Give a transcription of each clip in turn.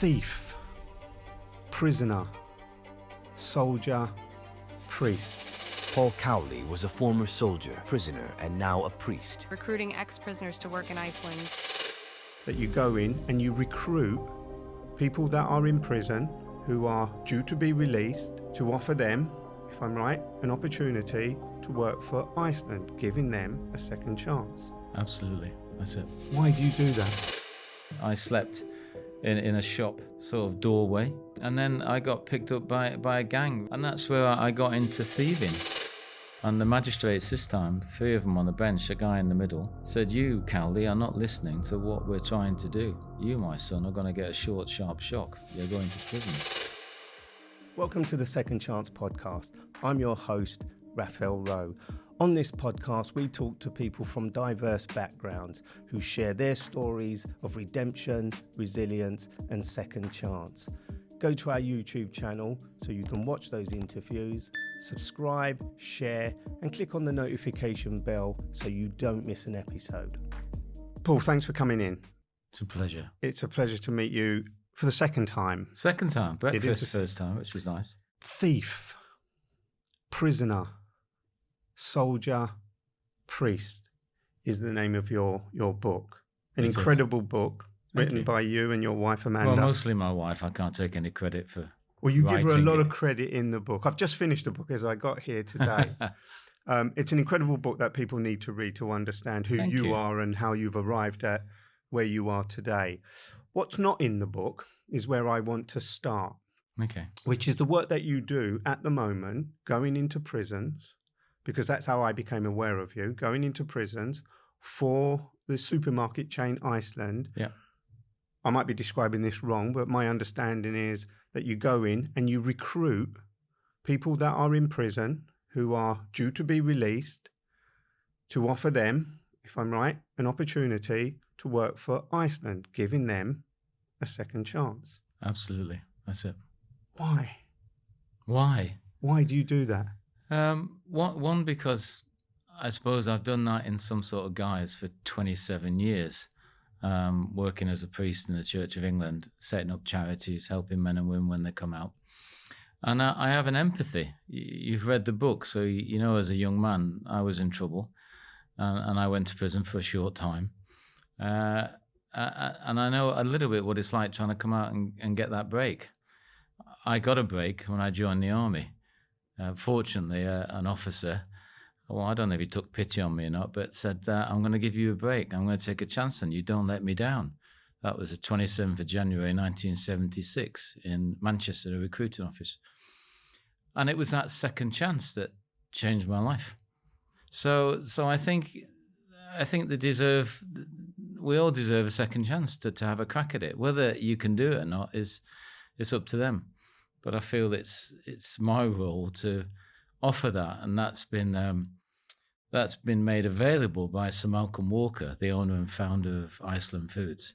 thief, prisoner, soldier, priest. Paul Cowley was a former soldier, prisoner, and now a priest. Recruiting ex-prisoners to work in Iceland. That you go in and you recruit people that are in prison who are due to be released to offer them, if I'm right, an opportunity to work for Iceland, giving them a second chance. Absolutely, that's it. Why do you do that? I slept in a shop sort of doorway, and then I got picked up by a gang, and that's where I got into thieving. And the magistrates this time, 3 of them on the bench, a guy in the middle, said, "You, Cowley, are not listening to what we're trying to do. You, my son, are going to get a short, sharp shock. You're going to prison." Welcome to the Second Chance podcast. I'm your host, Raphael Rowe. On this podcast, we talk to people from diverse backgrounds who share their stories of redemption, resilience, and second chance. Go to our YouTube channel so you can watch those interviews, subscribe, share, and click on the notification bell so you don't miss an episode. Paul, thanks for coming in. It's a pleasure. It's a pleasure to meet you for the second time. Second time. Breakfast is the first time, which was nice. Thief, prisoner, soldier, priest is the name of your book. An incredible book written by you and your wife, Amanda. Well, mostly my wife. I can't take any credit for Well, you give her a writing lot it. of credit in the book. I've just finished the book as I got here today. It's an incredible book that people need to read to understand who Thank you you. are and how you've arrived at where you are today. What's not in the book is where I want to start, Okay. which is the work that you do at the moment, going into prisons, because that's how I became aware of you, going into prisons for the supermarket chain Iceland. Yeah. I might be describing this wrong, but my understanding is that you go in and you recruit people that are in prison who are due to be released to offer them, if I'm right, an opportunity to work for Iceland, giving them a second chance. Absolutely. That's it. Why? Why? Why do you do that? One, because I suppose I've done that in some sort of guise for 27 years, working as a priest in the Church of England, setting up charities, helping men and women when they come out. And I have an empathy. You've read the book, so you know as a young man, I was in trouble, and I went to prison for a short time. And I know a little bit what it's like trying to come out and get that break. I got a break when I joined the army. Fortunately, an officer, well, I don't know if he took pity on me or not, but said, "I'm going to give you a break. I'm going to take a chance on you. Don't let me down." That was the 27th of January, 1976 in Manchester, a recruiting office. And it was that second chance that changed my life. So I think we all deserve a second chance to have a crack at it. Whether you can do it or not it's up to them. But I feel it's my role to offer that, and that's been made available by Sir Malcolm Walker, the owner and founder of Iceland Foods,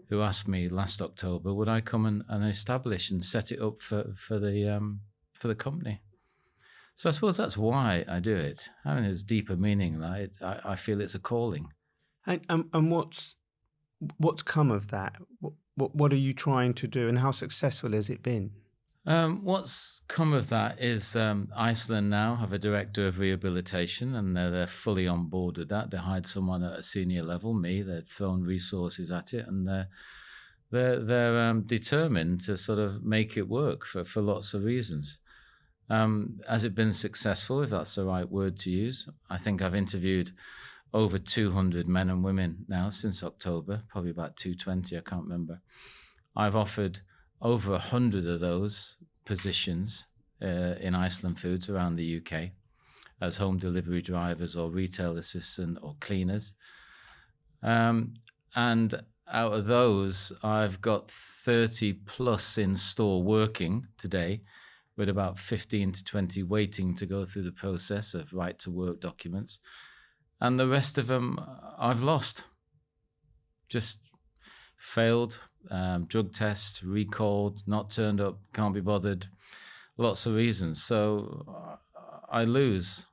who asked me last October would I come and establish and set it up for the company. So I suppose that's why I do it. Having this deeper meaning, like I feel it's a calling. And what's come of that? What are you trying to do, and how successful has it been? What's come of that is Iceland now have a Director of Rehabilitation, and they're fully on board with that. They hired someone at a senior level, me. They've thrown resources at it, and they're determined to sort of make it work for lots of reasons. Has it been successful, if that's the right word to use? I think I've interviewed over 200 men and women now since October, probably about 220, I can't remember. I've offered over 100 of those positions in Iceland Foods around the UK as home delivery drivers or retail assistant or cleaners. And out of those, I've got 30 plus in store working today, with about 15 to 20 waiting to go through the process of right to work documents. And the rest of them I've lost. Just failed, drug test, recalled, not turned up, can't be bothered, lots of reasons. So I lose.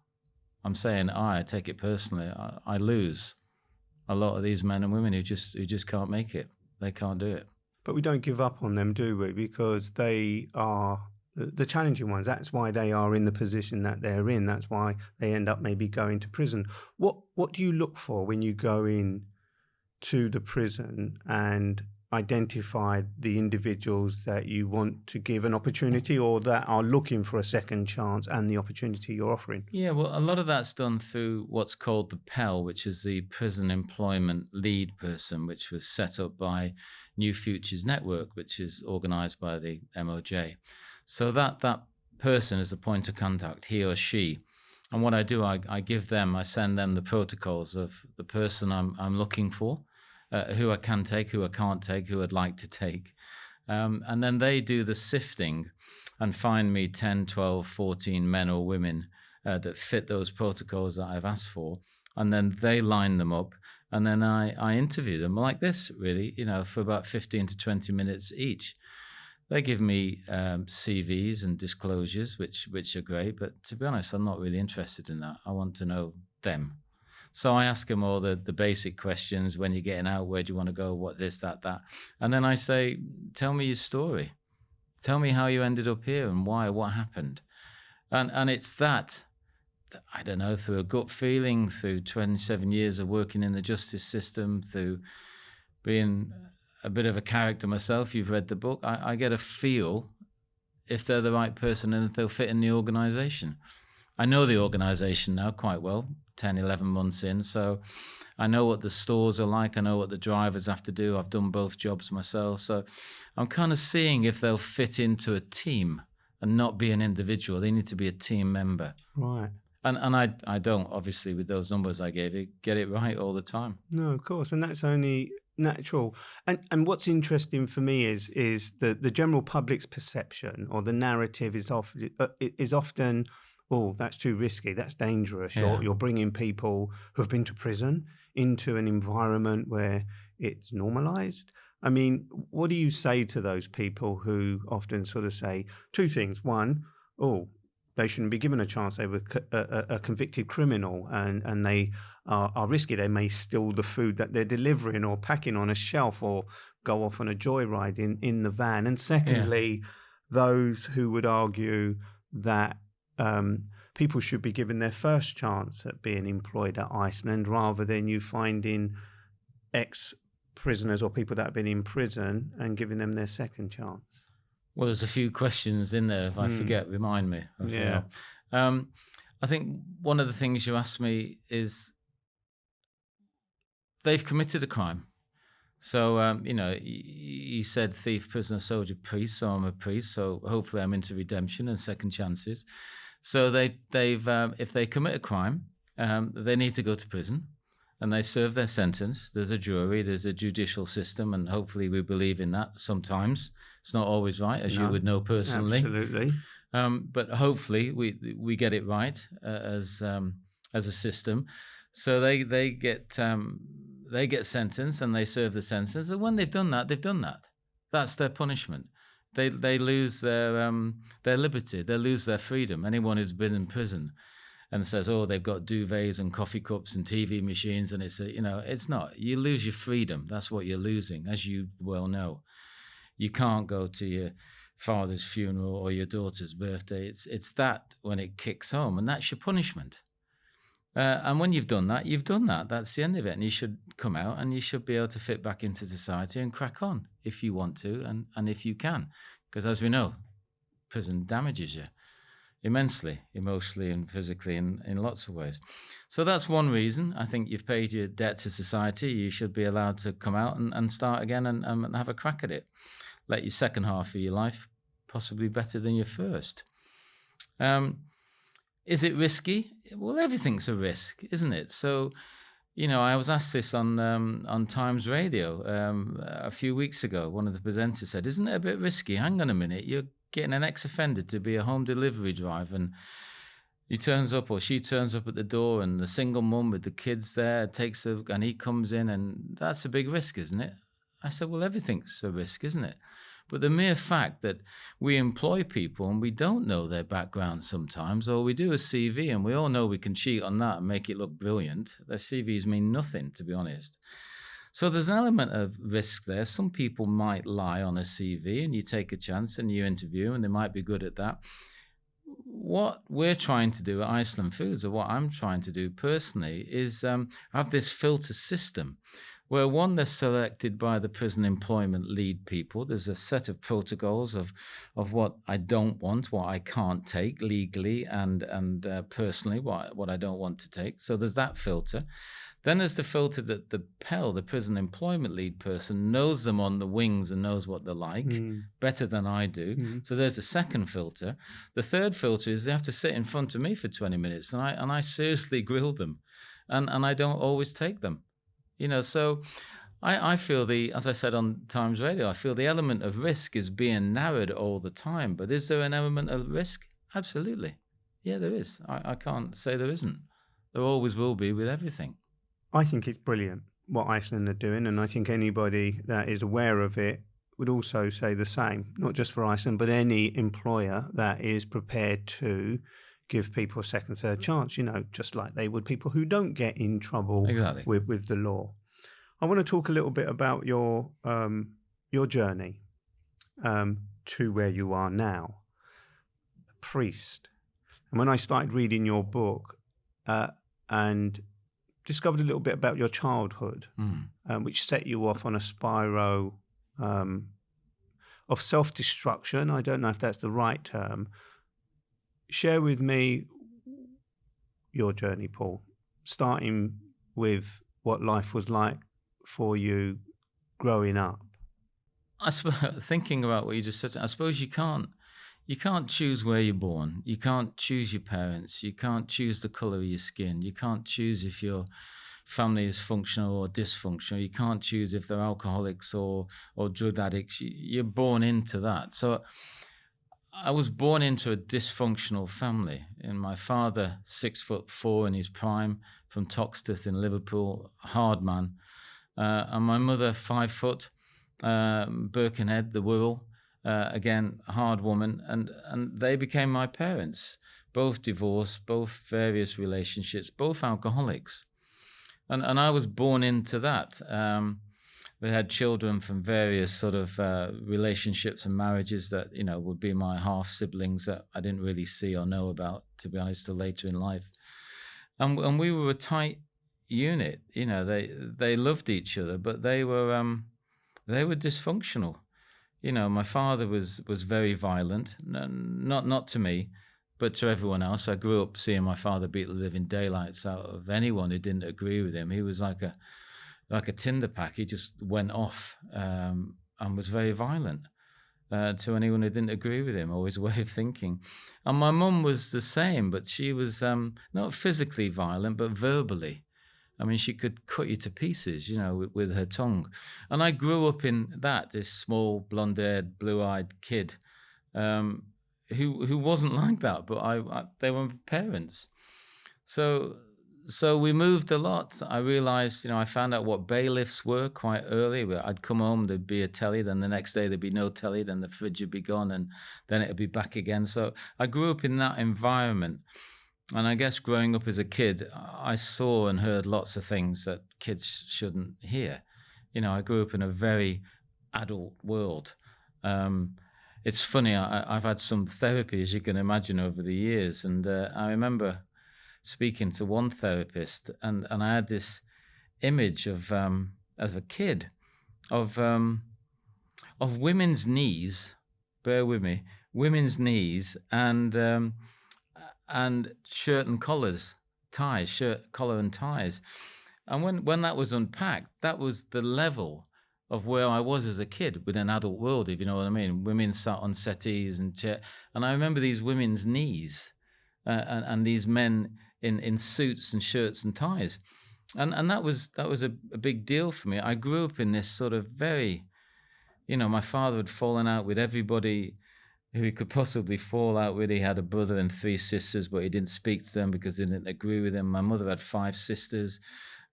I'm saying I take it personally. I lose a lot of these men and women who just can't make it. They can't do it. But we don't give up on them, do we? Because they are the challenging ones. That's why they are in the position that they're in. That's why they end up maybe going to prison. What do you look for when you go in to the prison and identify the individuals that you want to give an opportunity or that are looking for a second chance and the opportunity you're offering? Yeah, well, a lot of that's done through what's called the PEL, which is the Prison Employment Lead Person, which was set up by New Futures Network, which is organized by the MOJ. So that person is the point of contact, he or she. And what I do, I send them the protocols of the person I'm looking for, who I can take, who I can't take, who I'd like to take. And then they do the sifting and find me 10, 12, 14 men or women that fit those protocols that I've asked for. And then they line them up. And then I interview them like this, really, for about 15 to 20 minutes each. They give me CVs and disclosures, which are great. But to be honest, I'm not really interested in that. I want to know them. So I ask them all the basic questions. When you're getting out, where do you want to go? What this, that. And then I say, tell me your story. Tell me how you ended up here and why, what happened. And it's that, I don't know, through a gut feeling, through 27 years of working in the justice system, through being a bit of a character myself. You've read the book. I get a feel if they're the right person and if they'll fit in the organization. I know the organization now quite well, 10, 11 months in. So I know what the stores are like. I know what the drivers have to do. I've done both jobs myself. So I'm kind of seeing if they'll fit into a team and not be an individual. They need to be a team member. Right. And I don't, obviously, with those numbers I gave you, get it right all the time. No, of course. And that's only natural. And what's interesting for me is the general public's perception or the narrative is often, oh, that's too risky, that's dangerous. Yeah. You're bringing people who have been to prison into an environment where it's normalized. I mean, what do you say to those people who often sort of say two things? One, oh, they shouldn't be given a chance. They were a convicted criminal and they are risky. They may steal the food that they're delivering or packing on a shelf or go off on a joyride in the van. And secondly, those who would argue that people should be given their first chance at being employed at Iceland rather than you finding ex-prisoners or people that have been in prison and giving them their second chance. Well, there's a few questions in there. If I forget, remind me. I think one of the things you asked me is they've committed a crime. So, you said thief, prisoner, soldier, priest. So I'm a priest. So hopefully I'm into redemption and second chances. So they've if they commit a crime, they need to go to prison and they serve their sentence. There's a jury, there's a judicial system, and hopefully we believe in that sometimes. It's not always right, as you would know personally. Absolutely. But hopefully we get it right as a system. So they get sentenced and they serve the sentence. And when they've done that, they've done that. That's their punishment. They lose their liberty. They lose their freedom. Anyone who's been in prison and says, oh, they've got duvets and coffee cups and TV machines, and it's not. You lose your freedom. That's what you're losing, as you well know. You can't go to your father's funeral or your daughter's birthday. It's that when it kicks home, and that's your punishment. And when you've done that, you've done that. That's the end of it. And you should come out and you should be able to fit back into society and crack on if you want to and if you can. Because as we know, prison damages you immensely, emotionally and physically in lots of ways. So that's one reason. I think you've paid your debt to society. You should be allowed to come out and start again and have a crack at it. Let your second half of your life possibly better than your first. Is it risky? Well, everything's a risk, isn't it? So, I was asked this on Times Radio a few weeks ago. One of the presenters said, isn't it a bit risky? Hang on a minute, you're getting an ex-offender to be a home delivery driver, and he turns up or she turns up at the door, and the single mum with the kids there and he comes in, and that's a big risk, isn't it? I said, well, everything's a risk, isn't it? But the mere fact that we employ people and we don't know their background sometimes, or we do a CV and we all know we can cheat on that and make it look brilliant, their CVs mean nothing, to be honest. So there's an element of risk there. Some people might lie on a CV and you take a chance and you interview and they might be good at that. What we're trying to do at Iceland Foods, or what I'm trying to do personally, is have this filter system where, one, they're selected by the prison employment lead people. There's a set of protocols of what I don't want, what I can't take legally and personally, what I don't want to take. So there's that filter. Then there's the filter that the PEL, the prison employment lead person, knows them on the wings and knows what they're like better than I do. So there's a second filter. The third filter is they have to sit in front of me for 20 minutes and I seriously grill them and I don't always take them. So I feel as I said on Times Radio, I feel the element of risk is being narrowed all the time. But is there an element of risk? Absolutely. Yeah, there is. I can't say there isn't. There always will be with everything. I think it's brilliant what Iceland are doing, and I think anybody that is aware of it would also say the same, not just for Iceland, but any employer that is prepared to give people a second, third chance, just like they would people who don't get in trouble Exactly. with the law. I want to talk a little bit about your journey to where you are now, a priest. And when I started reading your book and discovered a little bit about your childhood, which set you off on a spiral of self-destruction. I don't know if that's the right term. Share with me your journey, Paul, starting with what life was like for you growing up. Thinking about what you just said, I suppose you can't choose where you're born. You can't choose your parents. You can't choose the color of your skin. You can't choose if your family is functional or dysfunctional. You can't choose if they're alcoholics or drug addicts. You're born into that. So I was born into a dysfunctional family. And my father, 6'4" in his prime, from Toxteth in Liverpool, hard man. And my mother, 5 foot, Birkenhead, the Wirral. Again, hard woman, and they became my parents, both divorced, both various relationships, both alcoholics. And I was born into that. They had children from various sort of relationships and marriages that, would be my half siblings that I didn't really see or know about, to be honest, till later in life. And we were a tight unit. They loved each other, but they were dysfunctional. My father was very violent, not to me, but to everyone else. I grew up seeing my father beat the living daylights out of anyone who didn't agree with him. He was like a tinder pack. He just went off and was very violent to anyone who didn't agree with him or his way of thinking. And my mum was the same, but she was not physically violent, but verbally. I mean, she could cut you to pieces, with her tongue. And I grew up in that, this small, blonde-haired, blue-eyed kid who wasn't like that, but they were my parents. So we moved a lot. I realized, I found out what bailiffs were quite early. I'd come home, there'd be a telly, then the next day there'd be no telly, then the fridge would be gone, and then it'd be back again. So I grew up in that environment. And I guess growing up as a kid, I saw and heard lots of things that kids shouldn't hear. I grew up in a very adult world. It's funny, I've had some therapy, as you can imagine, over the years. And I remember speaking to one therapist, and I had this image of, as a kid, of women's knees, bear with me, women's knees, and shirt and collars, ties, shirt, collar and ties. And when that was unpacked, that was the level of where I was as a kid with an adult world, if you know what I mean. Women sat on settees and chairs. And I remember these women's knees and these men in suits and shirts and ties. And that was a big deal for me. I grew up in this sort of very, my father had fallen out with everybody who he could possibly fall out with. He had a brother and 3 sisters, but he didn't speak to them because they didn't agree with him. My mother had 5 sisters.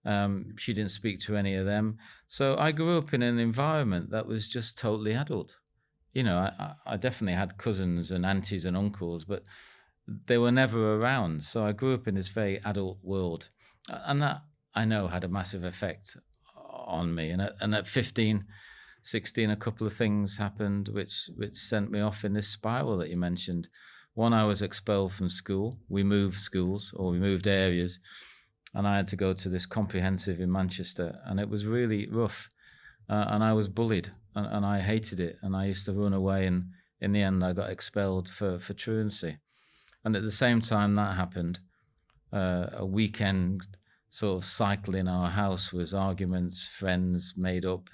She didn't speak to any of them. So I grew up in an environment that was just totally adult. I definitely had cousins and aunties and uncles, but they were never around. So I grew up in this very adult world. And that, I know, had a massive effect on me. And at 15, 16, a couple of things happened which sent me off in this spiral that you mentioned. One, I was expelled from school. We moved schools, or we moved areas, and I had to go to this comprehensive in Manchester, and it was really rough. And I was bullied, and I hated it, and I used to run away, and in the end I got expelled for truancy. And at the same time that happened, a weekend sort of cycle in our house was arguments, friends made up,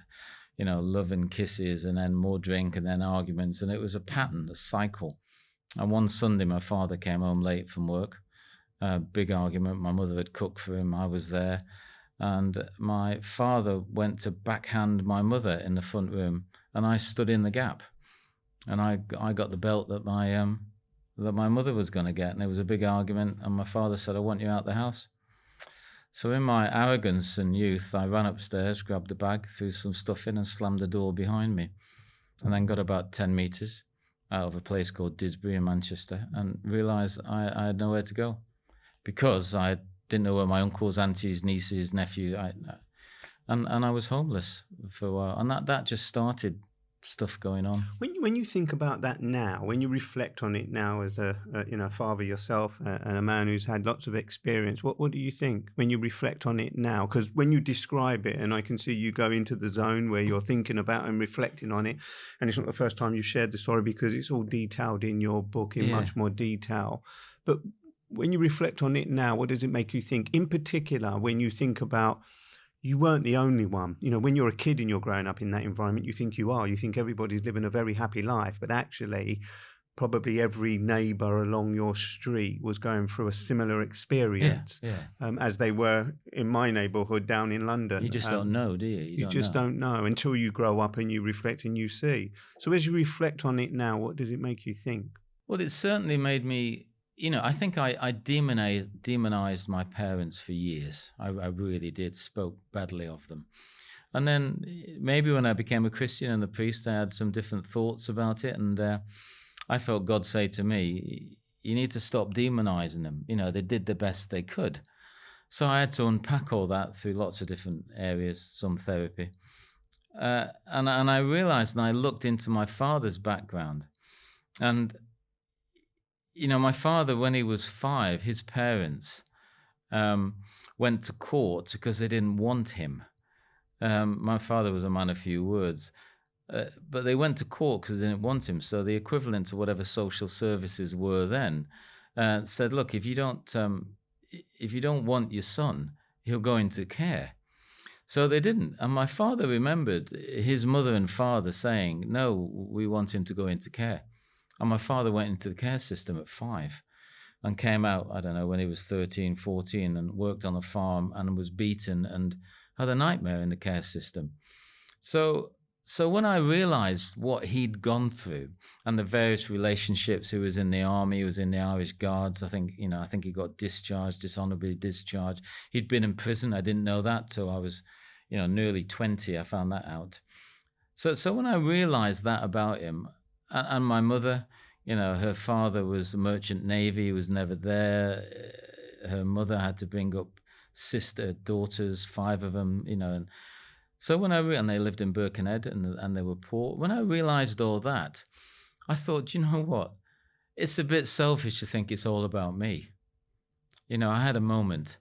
love and kisses, and then more drink, and then arguments. And it was a pattern, a cycle. And one Sunday, my father came home late from work, big argument. My mother had cooked for him. I was there. And my father went to backhand my mother in the front room, and I stood in the gap. And I got the belt that my mother was going to get. And there was a big argument. And my father said, "I want you out the house." So in my arrogance and youth, I ran upstairs, grabbed a bag, threw some stuff in, and slammed the door behind me. And then got about 10 meters out of a place called Disbury in Manchester, and realized I had nowhere to go, because I didn't know where my uncles, aunties, nieces, nephew, and I was homeless for a while. And that just started stuff going on. When you think about that now, when you reflect on it now as a father yourself, and a man who's had lots of experience, what do you think when you reflect on it now? Because when you describe it, and I can see you go into the zone where you're thinking about and reflecting on it, and it's not the first time you've shared the story, because it's all detailed in your book in much more detail. But when you reflect on it now, what does it make you think? In particular, when you think about, you weren't the only one. When you're a kid and you're growing up in that environment, you think you are. You think everybody's living a very happy life, but actually, probably every neighbour along your street was going through a similar experience, as they were in my neighbourhood down in London. You just don't know, do you? You just don't know until you grow up and you reflect and you see. So as you reflect on it now, what does it make you think? Well, it certainly made me... I think I demonized my parents for years. I really did, spoke badly of them. And then maybe when I became a Christian and a priest, I had some different thoughts about it. And I felt God say to me, you need to stop demonizing them. They did the best they could. So I had to unpack all that through lots of different areas, some therapy. And I realized, and I looked into my father's background. And my father, when he was 5, his parents went to court because they didn't want him. My father was a man of few words, but they went to court because they didn't want him. So the equivalent to whatever social services were then said, look, if you don't want your son, he'll go into care. So they didn't. And my father remembered his mother and father saying, no, we want him to go into care. And my father went into the care system at 5 and came out, I don't know, when he was 13, 14, and worked on a farm and was beaten and had a nightmare in the care system. So when I realized what he'd gone through and the various relationships, he was in the army, he was in the Irish Guards, I think he got discharged, dishonorably discharged. He'd been in prison. I didn't know that till I was, nearly 20. I found that out. So when I realized that about him, and my mother, her father was a merchant navy, he was never there. Her mother had to bring up daughters, 5 of them, And so when and they lived in Birkenhead and they were poor. When I realized all that, I thought, you know what? It's a bit selfish to think it's all about me. I had a moment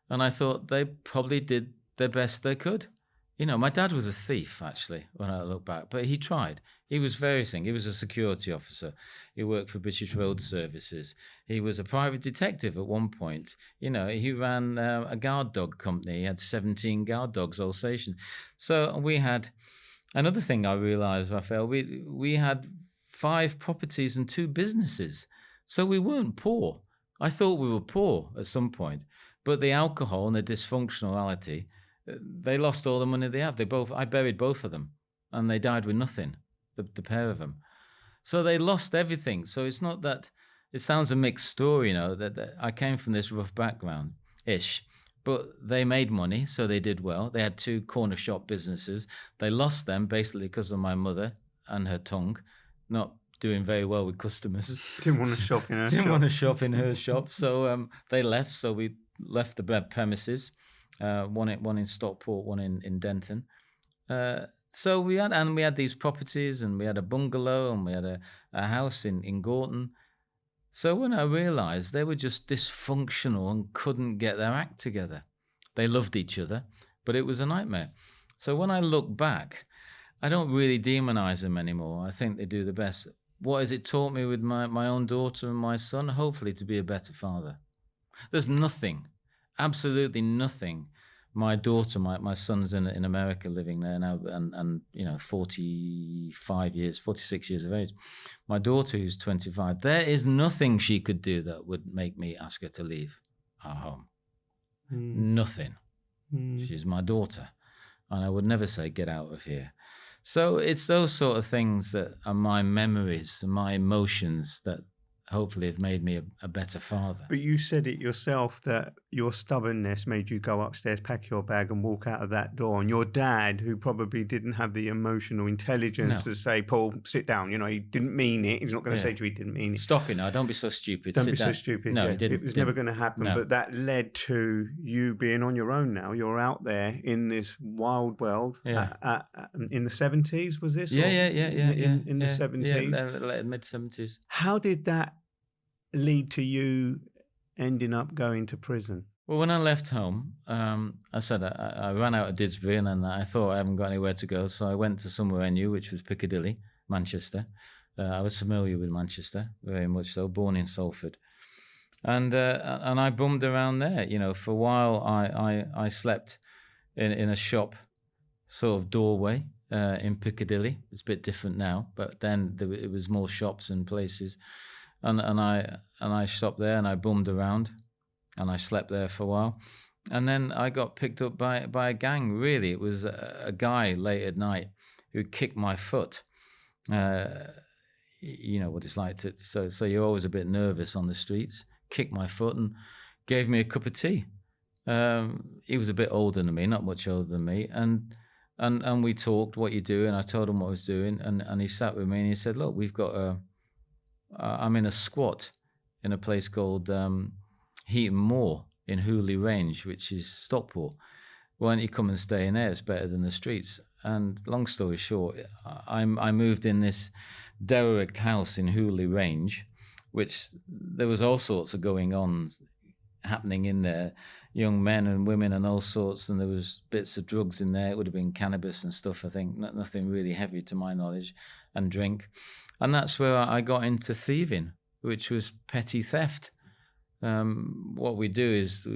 and I thought they probably did the best they could. My dad was a thief, actually, when I look back, but he tried. He was various things. He was a security officer. He worked for British Road Services. He was a private detective at one point. He ran a guard dog company. He had 17 guard dogs, Alsatian. So we had, another thing I realized, Raphael, we had 5 properties and 2 businesses. So we weren't poor. I thought we were poor at some point, but the alcohol and the dysfunctionality, they lost all the money they have. I buried both of them and they died with nothing, the pair of them. So they lost everything. So it's not that, it sounds a mixed story, that I came from this rough background-ish, but they made money, so they did well. They had 2 corner shop businesses. They lost them basically because of my mother and her tongue, not doing very well with customers. Didn't want to shop in her shop. Didn't want to shop in her shop. So they left. So we left the premises. one in Stockport, one in Denton. So we had these properties, and we had a bungalow, and we had a house in Gorton. So when I realised they were just dysfunctional and couldn't get their act together, they loved each other, but it was a nightmare. So when I look back, I don't really demonise them anymore. I think they do the best. What has it taught me with my own daughter and my son? Hopefully to be a better father. There's nothing, absolutely nothing. My daughter, my son's in America living there now, and 46 years of age. My daughter, who's 25, there is nothing she could do that would make me ask her to leave our home. Nothing. She's my daughter, and I would never say, get out of here. So it's those sort of things that are my memories and my emotions that hopefully have made me a better father. But you said it yourself that your stubbornness made you go upstairs, pack your bag and walk out of that door. And your dad, who probably didn't have the emotional intelligence to say, Paul, sit down. He didn't mean it. He's not going to say to you he didn't mean it. Stop it now. Don't be so stupid. Don't be so stupid. No, yeah. he didn't. It was never going to happen. No. But that led to you being on your own now. You're out there in this wild world. Yeah. In the 70s, was this? Yeah. In the 70s? Yeah, mid-70s. How did that lead to you ending up going to prison? Well, when I left home, I said I ran out of Didsbury, and then I thought I haven't got anywhere to go, so I went to somewhere I knew, which was Piccadilly, Manchester. I was familiar with Manchester, very much so, born in Salford. And I bummed around there. For a while I slept in a shop, sort of doorway in Piccadilly. It's a bit different now, but then it was more shops and places. And I stopped there, and I bummed around, and I slept there for a while. And then I got picked up by a gang, really. It was a guy late at night who kicked my foot. You know what it's like so you're always a bit nervous on the streets. Kicked my foot and gave me a cup of tea. He was a bit older than me, not much older than me. And we talked, what you do, and I told him what I was doing. And he sat with me and he said, look, we've got I'm in a squat in a place called Heaton Moor in Hooley Range, which is Stockport. Why don't you come and stay in there? It's better than the streets. And long story short, I moved in this derelict house in Hooley Range, which there was all sorts of going on happening in there, young men and women and all sorts, and there was bits of drugs in there. It would have been cannabis and stuff, I think, nothing really heavy to my knowledge, and drink. And that's where I got into thieving, which was petty theft. What we do is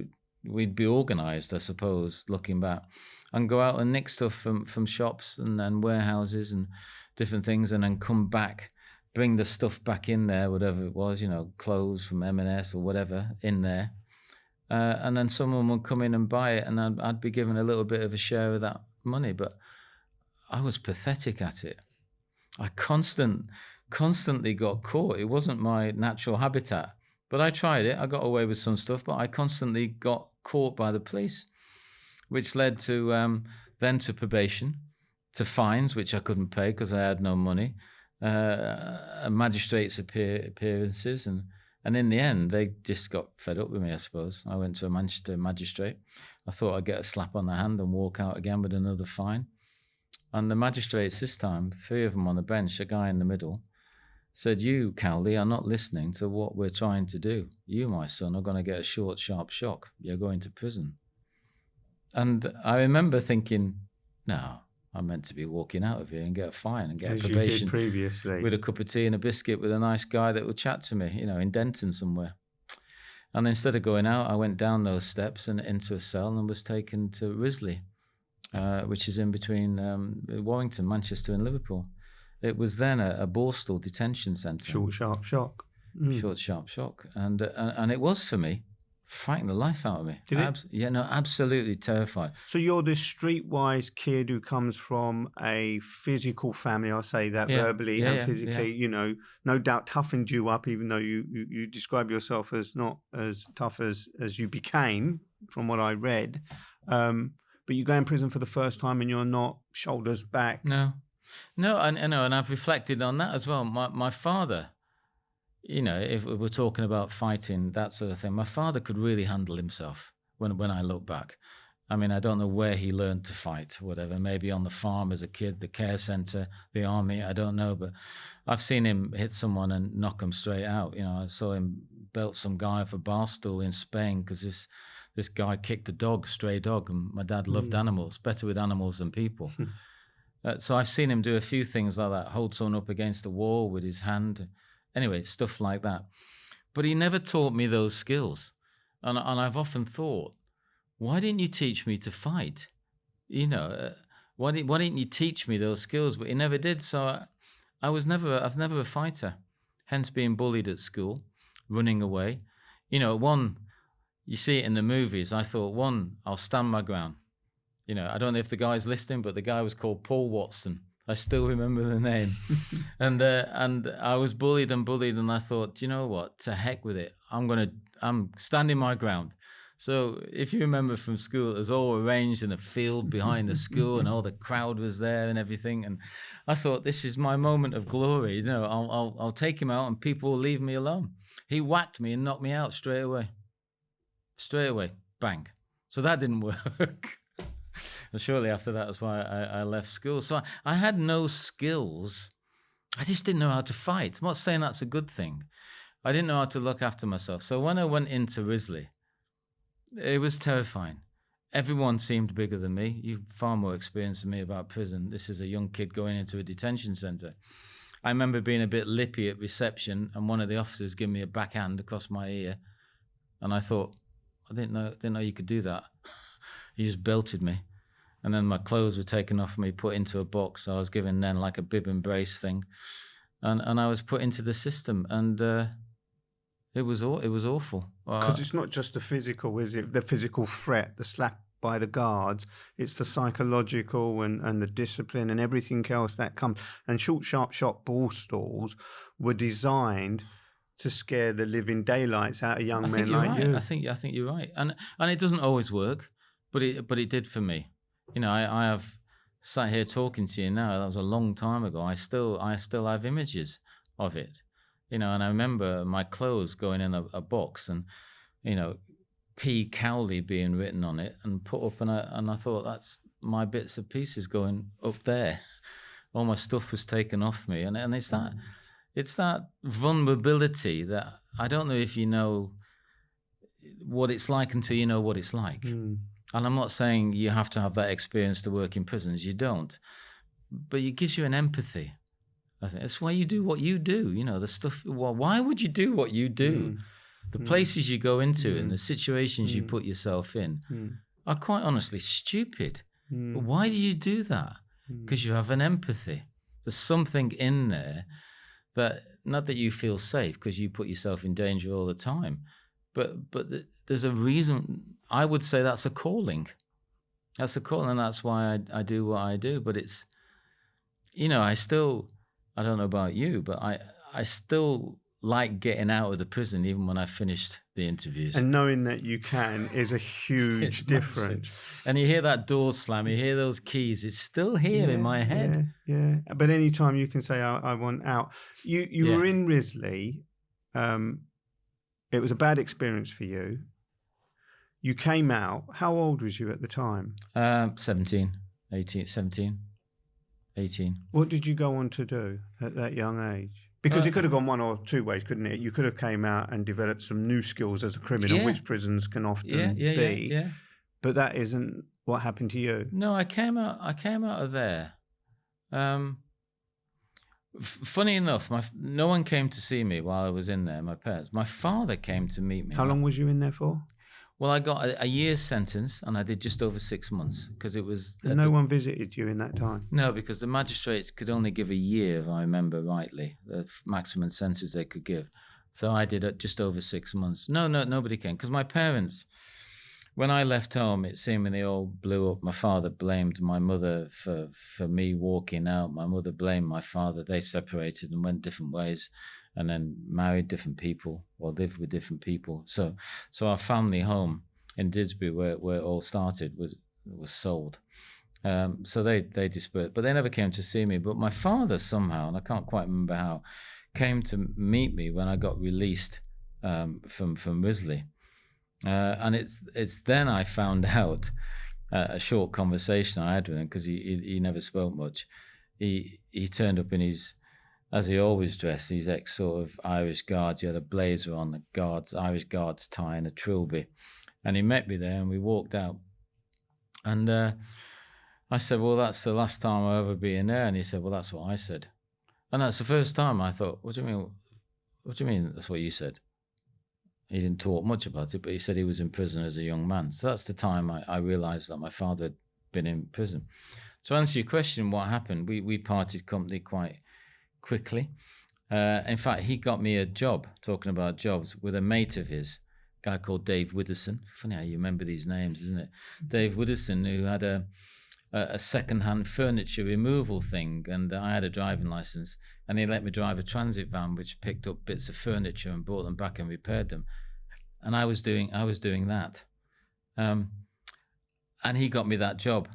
we'd be organised, I suppose, looking back, and go out and nick stuff from shops and warehouses and different things, and then come back, bring the stuff back in there, whatever it was, clothes from M&S or whatever in there. And then someone would come in and buy it, and I'd be given a little bit of a share of that money. But I was pathetic at it. I constantly got caught. It wasn't my natural habitat, but I tried it. I got away with some stuff, but I constantly got caught by the police, which led to then to probation, to fines, which I couldn't pay because I had no money, magistrates' appearances, and in the end, they just got fed up with me, I suppose. I went to a Manchester magistrate. I thought I'd get a slap on the hand and walk out again with another fine. And the magistrates this time, 3 of them on the bench, a guy in the middle, said, you, Cowley, are not listening to what we're trying to do. You, my son, are going to get a short, sharp shock. You're going to prison. And I remember thinking, no, I'm meant to be walking out of here and get a fine and get a probation. You did previously. With a cup of tea and a biscuit with a nice guy that would chat to me, in Denton somewhere. And instead of going out, I went down those steps and into a cell and was taken to Risley, which is in between Warrington, Manchester and Liverpool. It was then a Borstal detention centre. Short, sharp shock. Short, sharp shock. And it was for me. Frightened the life out of me. Did it? Yeah, no, absolutely terrified. So you're this streetwise kid who comes from a physical family, I say that verbally and physically, no doubt toughened you up, even though you describe yourself as not as tough as you became, from what I read. But you go in prison for the first time and you're not shoulders back. No, and I've reflected on that as well. My father, if we're talking about fighting, that sort of thing, my father could really handle himself when I look back. I mean, I don't know where he learned to fight, whatever, maybe on the farm as a kid, the care center, the army, I don't know. But I've seen him hit someone and knock them straight out. You know, I saw him belt some guy off a bar stool in Spain because this guy kicked a dog, stray dog, and my dad loved animals, better with animals than people. So I've seen him do a few things like that, hold someone up against the wall with his hand. Anyway, stuff like that. But he never taught me those skills. And I've often thought, why didn't you teach me to fight? You know, why didn't you teach me those skills? But he never did. So I've never a fighter, hence being bullied at school, running away. You know, you see it in the movies. I thought, I'll stand my ground. You know, I don't know if the guy's listening, but the guy was called Paul Watson. I still remember the name. and I was bullied, and I thought, you know what? To heck with it. I'm standing my ground. So if you remember from school, it was all arranged in a field behind the school, and all the crowd was there and everything. And I thought, this is my moment of glory. You know, I'll take him out, and people will leave me alone. He whacked me and knocked me out straight away. Straight away, bang. So that didn't work. And shortly after that, that's why I left school. So I had no skills. I just didn't know how to fight. I'm not saying that's a good thing. I didn't know how to look after myself. So when I went into Risley, it was terrifying. Everyone seemed bigger than me. You've far more experience than me about prison. This is a young kid going into a detention center. I remember being a bit lippy at reception, and one of the officers gave me a backhand across my ear. And I thought, I didn't know you could do that. He just belted me. And then my clothes were taken off me, put into a box. I was given then like a bib and brace thing. And I was put into the system. And it was awful. Because it's not just the physical, is it? The physical threat, the slap by the guards. It's the psychological and the discipline and everything else that comes. And short, sharp shot ball stalls were designed to scare the living daylights out of young men like you. I think you're right. And it doesn't always work, but it did for me. You know, I have sat here talking to you now. That was a long time ago. I still have images of it. You know, and I remember my clothes going in a box, and you know, P. Cowley being written on it and put up, and I thought, that's my bits and pieces going up there. All my stuff was taken off me, and it's that vulnerability that I don't know if you know what it's like until you know what it's like. And I'm not saying you have to have that experience to work in prisons. You don't, but it gives you an empathy. I think that's why you do what you do. You know, the stuff. Well, why would you do what you do? The places you go into and the situations you put yourself in are quite honestly stupid. But why do you do that? Because you have an empathy. There's something in there that, not that you feel safe because you put yourself in danger all the time, but there's a reason. I would say that's a calling. That's a calling, and that's why I do what I do. But it's, you know, I don't know about you, but I still like getting out of the prison even when I finished the interviews. And knowing that you can is a huge difference. Massive. And you hear that door slam, you hear those keys, it's still here in my head. Yeah. But anytime you can say, I want out. You were in Risley. It was a bad experience for you. You came out. How old was you at the time? 17. What did you go on to do at that young age? Because it could have gone one or two ways, couldn't it? You could have came out and developed some new skills as a criminal, which prisons can often be. Yeah. But that isn't what happened to you. No, I came out of there. Funny enough, no one came to see me while I was in there, my parents. My father came to meet me. How long was you in there for? Well, I got a year's sentence, and I did just over 6 months because it was... No one visited you in that time? No, because the magistrates could only give a year, if I remember rightly, the maximum sentence they could give. So I did it just over 6 months. No, nobody came. Because my parents, when I left home, it seemed when they all blew up, my father blamed my mother for me walking out. My mother blamed my father. They separated and went different ways, and then married different people or lived with different people. So our family home in Didsbury, where it all started, was sold. So they dispersed, but they never came to see me. But my father somehow, and I can't quite remember how, came to meet me when I got released from Risley. And it's then I found out a short conversation I had with him, because he never spoke much. He turned up in his, as he always dressed, his ex sort of Irish Guards. He had a blazer on, Irish Guards tie and a trilby. And he met me there and we walked out. And I said, well, that's the last time I'll ever be in there. And he said, well, that's what I said. And that's the first time I thought, what do you mean? What do you mean that's what you said? He didn't talk much about it, but he said he was in prison as a young man. So that's the time I realized that my father had been in prison. To answer your question, what happened? We parted company quite quickly. In fact, he got me a job, talking about jobs, with a mate of his, a guy called Dave Widdowson. Funny how you remember these names, isn't it? Dave Widdowson, who had a second-hand furniture removal thing, and I had a driving license, and he let me drive a transit van which picked up bits of furniture and brought them back and repaired them. And I was doing that. And he got me that job.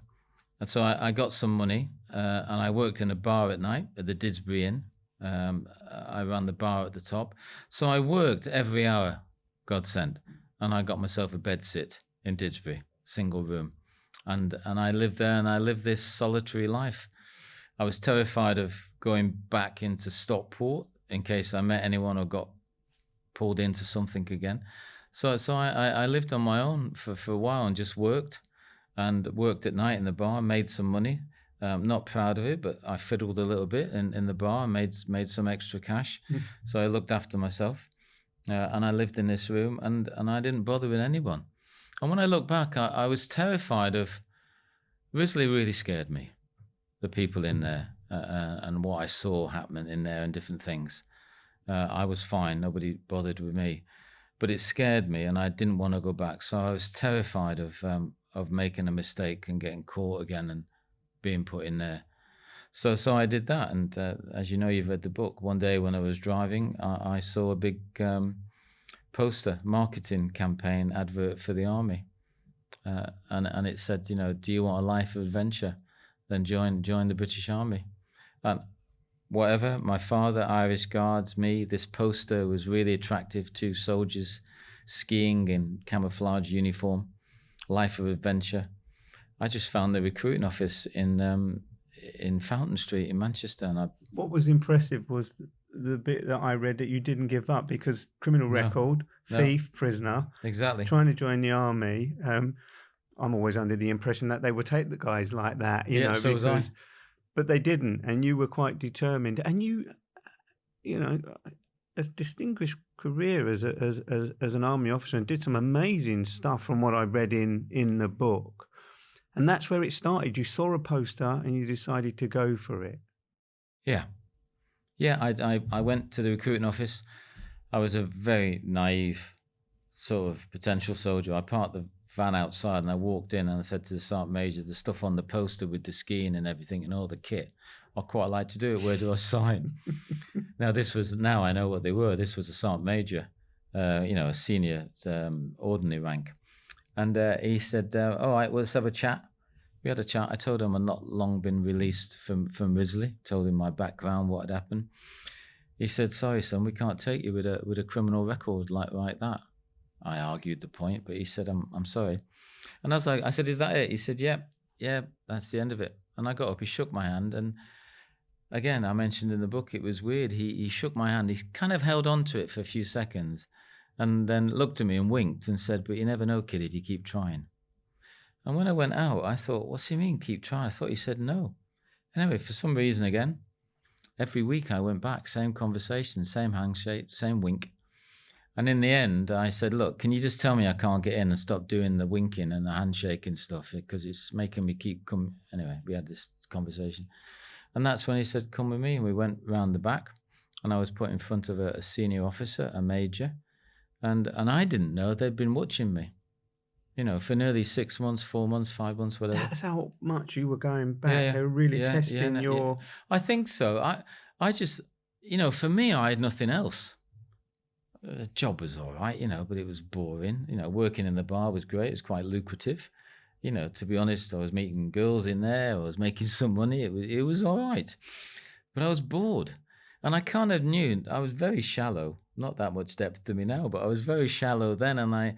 And so I got some money, and I worked in a bar at night at the Didsbury Inn. I ran the bar at the top. So I worked every hour God sent, and I got myself a bed sit in Didsbury, single room. And I lived there, and I lived this solitary life. I was terrified of going back into Stockport in case I met anyone or got pulled into something again. So I lived on my own for a while and just worked at night in the bar, made some money. Not proud of it, but I fiddled a little bit in the bar and made some extra cash. So I looked after myself, and I lived in this room, and I didn't bother with anyone. And when I look back, I was terrified of, Risley really scared me, the people in there, and what I saw happening in there and different things. I was fine, nobody bothered with me, but it scared me and I didn't want to go back. So I was terrified of making a mistake and getting caught again and being put in there. So I did that. And as you know, you've read the book, one day when I was driving, I saw a big poster, marketing campaign advert for the army. And it said, do you want a life of adventure? Then join the British Army. And whatever, my father, Irish Guards, me, this poster was really attractive to soldiers skiing in camouflage uniform, life of adventure. I just found the recruiting office in Fountain Street in Manchester. And what was impressive was the bit that I read, that you didn't give up, because criminal record, thief, prisoner, exactly, trying to join the army. I'm always under the impression that they would take the guys like that, you know, so was I. But they didn't, and you were quite determined, and you know, a distinguished career as an army officer, and did some amazing stuff from what I read in the book. And that's where it started. You saw a poster and you decided to go for it. Yeah. I went to the recruiting office. I was a very naive sort of potential soldier. I parked the van outside and I walked in and I said to the sergeant major, the stuff on the poster with the skiing and everything and all the kit, I'd quite like to do it. Where do I sign? Now I know what they were. This was a sergeant major, a senior ordinary rank. And he said, all right, well, let's have a chat. We had a chat. I told him I'd not long been released from Risley, told him my background, what had happened. He said, sorry, son, we can't take you with a criminal record like that. I argued the point, but he said, I'm sorry. And I said, is that it? He said, yeah, that's the end of it. And I got up, he shook my hand. And again, I mentioned in the book, it was weird. He shook my hand. He kind of held on to it for a few seconds and then looked at me and winked and said, but you never know, kid, if you keep trying. And when I went out, I thought, what's he mean, keep trying? I thought he said no. Anyway, for some reason, again, every week I went back, same conversation, same handshake, same wink. And in the end, I said, look, can you just tell me I can't get in and stop doing the winking and the handshake and stuff, because it's making me keep coming. Anyway, we had this conversation. And that's when he said, come with me. And we went round the back and I was put in front of a senior officer, a major. And I didn't know they'd been watching me, for nearly 6 months, 4 months, 5 months, whatever. That's how much you were going back. Yeah. They were really testing your... I think so. I just, for me, I had nothing else. The job was all right, but it was boring. Working in the bar was great. It was quite lucrative. To be honest, I was meeting girls in there. I was making some money. It was all right. But I was bored. And I kind of knew I was very shallow. Not that much depth to me now, but I was very shallow then. And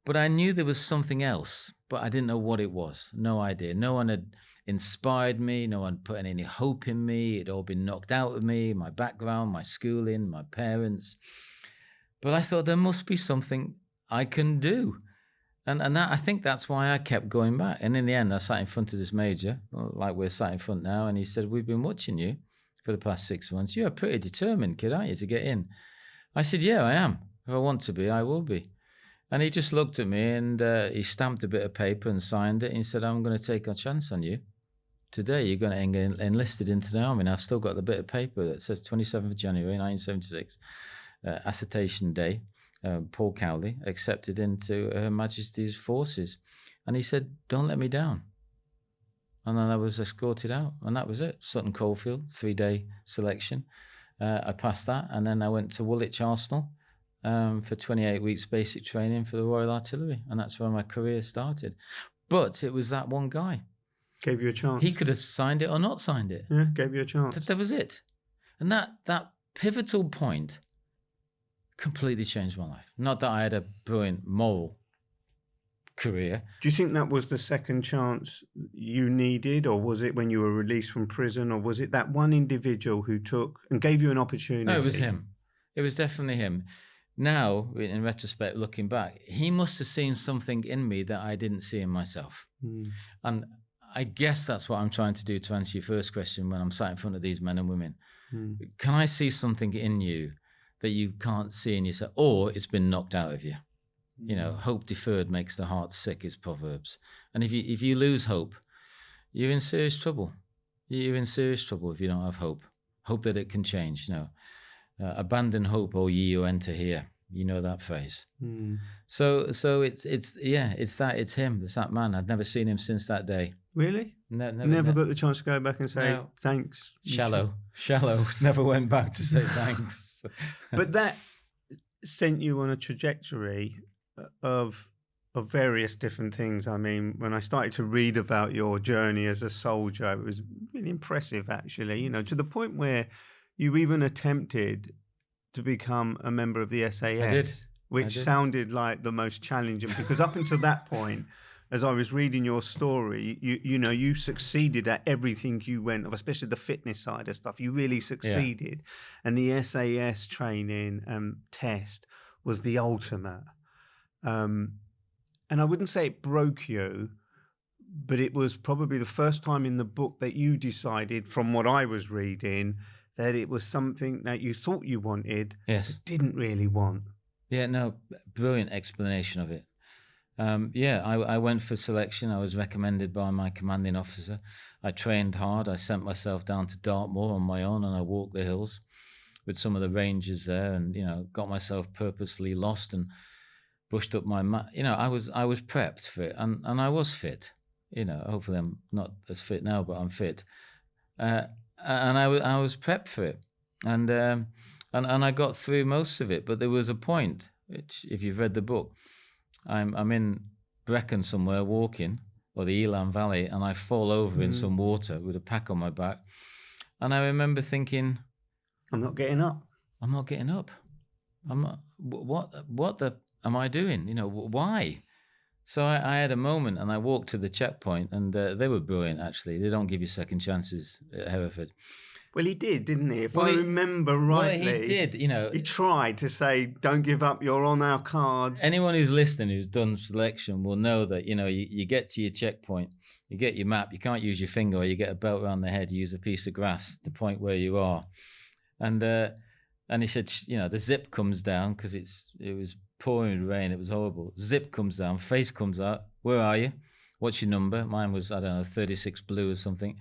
But I knew there was something else, but I didn't know what it was. No idea. No one had inspired me. No one put any hope in me. It all been knocked out of me, my background, my schooling, my parents. But I thought there must be something I can do. And that, I think that's why I kept going back. And in the end, I sat in front of this major, like we're sat in front now, and he said, we've been watching you for the past 6 months. You're a pretty determined kid, aren't you, to get in? I said, yeah, I am. If I want to be, I will be. And he just looked at me and he stamped a bit of paper and signed it. And he said, I'm going to take a chance on you. Today, you're going to get enlisted into the army. And I've still got the bit of paper that says 27th of January, 1976, accession day. Paul Cowley accepted into Her Majesty's forces. And he said, don't let me down. And then I was escorted out. And that was it. Sutton Coldfield, 3-day selection. I passed that. And then I went to Woolwich Arsenal for 28 weeks basic training for the Royal Artillery. And that's where my career started. But it was that one guy. Gave you a chance. He could have signed it or not signed it. Yeah, gave you a chance. That was it. And that pivotal point completely changed my life. Not that I had a brilliant moral career. Do you think that was the second chance you needed, or was it when you were released from prison, or was it that one individual who took and gave you an opportunity? No, it was him. It was definitely him. Now, in retrospect, looking back, he must have seen something in me that I didn't see in myself. And I guess that's what I'm trying to do to answer your first question when I'm sat in front of these men and women. Can I see something in you that you can't see in yourself, or it's been knocked out of you? You know, hope deferred makes the heart sick is Proverbs. And if you lose hope, you're in serious trouble. You're in serious trouble if you don't have hope. Hope that it can change. You know, abandon hope, O ye who enter here. You know that phrase. So it's him. It's that man. I'd never seen him since that day. Really? Never got the chance to go back and say thanks. Shallow. Never went back to say thanks. But that sent you on a trajectory of various different things. I mean, when I started to read about your journey as a soldier, it was really impressive, actually. You know, to the point where you even attempted to become a member of the SAS. I did. Which sounded like the most challenging, because up until that point, as I was reading your story, you succeeded at everything you went of, especially the fitness side of stuff. You really succeeded. Yeah. And the SAS training test was the ultimate. And I wouldn't say it broke you, but it was probably the first time in the book that you decided, from what I was reading, that it was something that you thought you wanted, but didn't really want. Yeah, no, brilliant explanation of it. I went for selection. I was recommended by my commanding officer. I trained hard. I sent myself down to Dartmoor on my own, and I walked the hills with some of the rangers there, and got myself purposely lost and bushed up my mat. I was prepped for it, and I was fit. Hopefully I'm not as fit now, but I'm fit. And I was prepped for it, and I got through most of it. But there was a point, which, if you've read the book, I'm in Brecon somewhere walking, or the Elan Valley, and I fall over in some water with a pack on my back. And I remember thinking, I'm not getting up. I'm not getting up. I'm not. What the am I doing? Why? So I had a moment, and I walked to the checkpoint, and they were brilliant, actually. They don't give you second chances at Hereford. Well, he did, didn't he? If I remember rightly. Well, he did, He tried to say, don't give up, you're on our cards. Anyone who's listening who's done selection will know that, you get to your checkpoint, you get your map, you can't use your finger, or you get a belt around the head, you use a piece of grass to point where you are. And he said, the zip comes down, because it was pouring rain, it was horrible. Zip comes down, face comes out, where are you? What's your number? Mine was, 36 blue or something.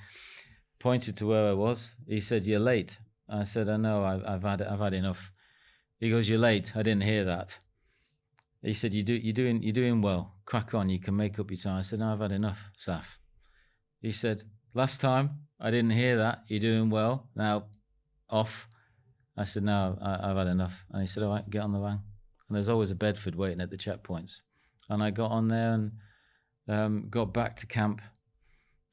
Pointed to where I was. He said, you're late. I said, I know, I've had enough. He goes, you're late. I didn't hear that. He said, you're doing well. Crack on, you can make up your time. I said, no, I've had enough, Saf. He said, last time, I didn't hear that. You're doing well. Now, off. I said, no, I've had enough. And he said, all right, get on the van. And there's always a Bedford waiting at the checkpoints. And I got on there and got back to camp.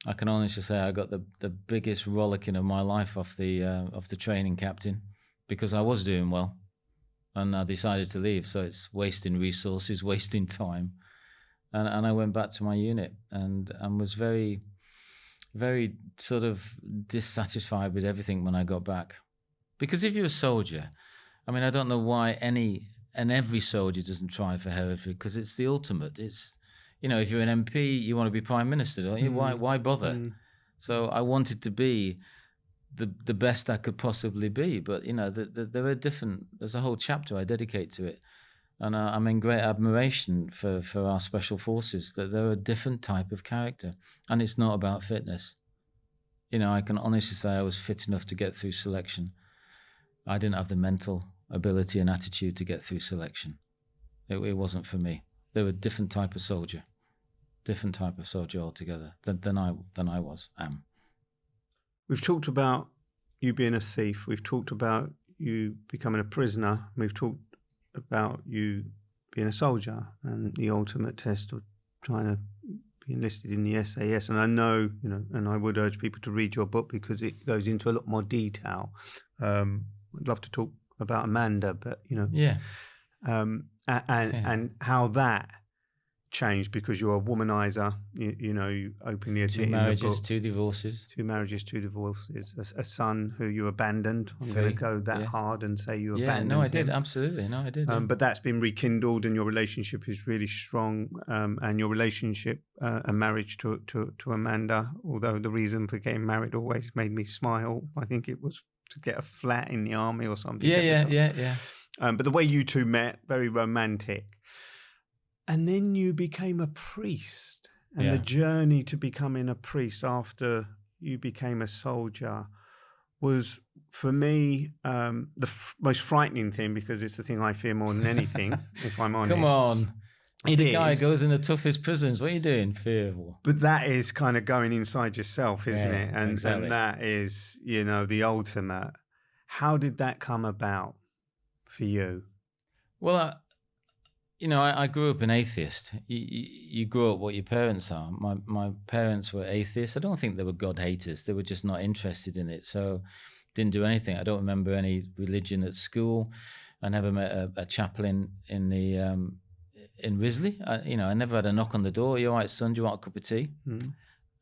I can honestly say I got the biggest rollicking of my life off the training captain, because I was doing well. and I decided to leave. So it's wasting resources, wasting time. And I went back to my unit and was very, very sort of dissatisfied with everything when I got back. Because if you're a soldier, I mean, I don't know why every soldier doesn't try for Hereford, because it's the ultimate. It's, if you're an MP, you want to be Prime Minister, don't you? Why bother? So I wanted to be the best I could possibly be. But, there are there's a whole chapter I dedicate to it. And I'm in great admiration for our special forces, that they're a different type of character. And it's not about fitness. I can honestly say I was fit enough to get through selection. I didn't have the mental ability and attitude to get through selection. It wasn't for me. They were a different type of soldier altogether than I am. We've talked about you being a thief. We've talked about you becoming a prisoner. We've talked about you being a soldier and the ultimate test of trying to be enlisted in the SAS. And I know, and I would urge people to read your book because it goes into a lot more detail. I'd love to talk about Amanda, but and how that changed, because you're a womanizer. You openly admit 2 in the marriages, book, 2 divorces, 2 marriages, 2 divorces, a son who you abandoned. I'm going to go that hard and say you abandoned no, I him. did, absolutely, no, I did. But that's been rekindled, and your relationship is really strong. And your relationship and marriage to Amanda, although the reason for getting married always made me smile. I think it was to get a flat in the army or something. Yeah. But the way you two met, very romantic. And then you became a priest, and the journey to becoming a priest after you became a soldier was, for me, the most frightening thing, because it's the thing I fear more than anything, if I'm honest. Come on. It's the guy who goes in the toughest prisons. What are you doing? Fearful. But that is kind of going inside yourself, isn't it? And, exactly. And that is, the ultimate. How did that come about for you? Well, I grew up an atheist. You grow up what your parents are. My parents were atheists. I don't think they were God haters. They were just not interested in it. So didn't do anything. I don't remember any religion at school. I never met a chaplain in Risley. I never had a knock on the door. "You all right, son? Do you want a cup of tea?"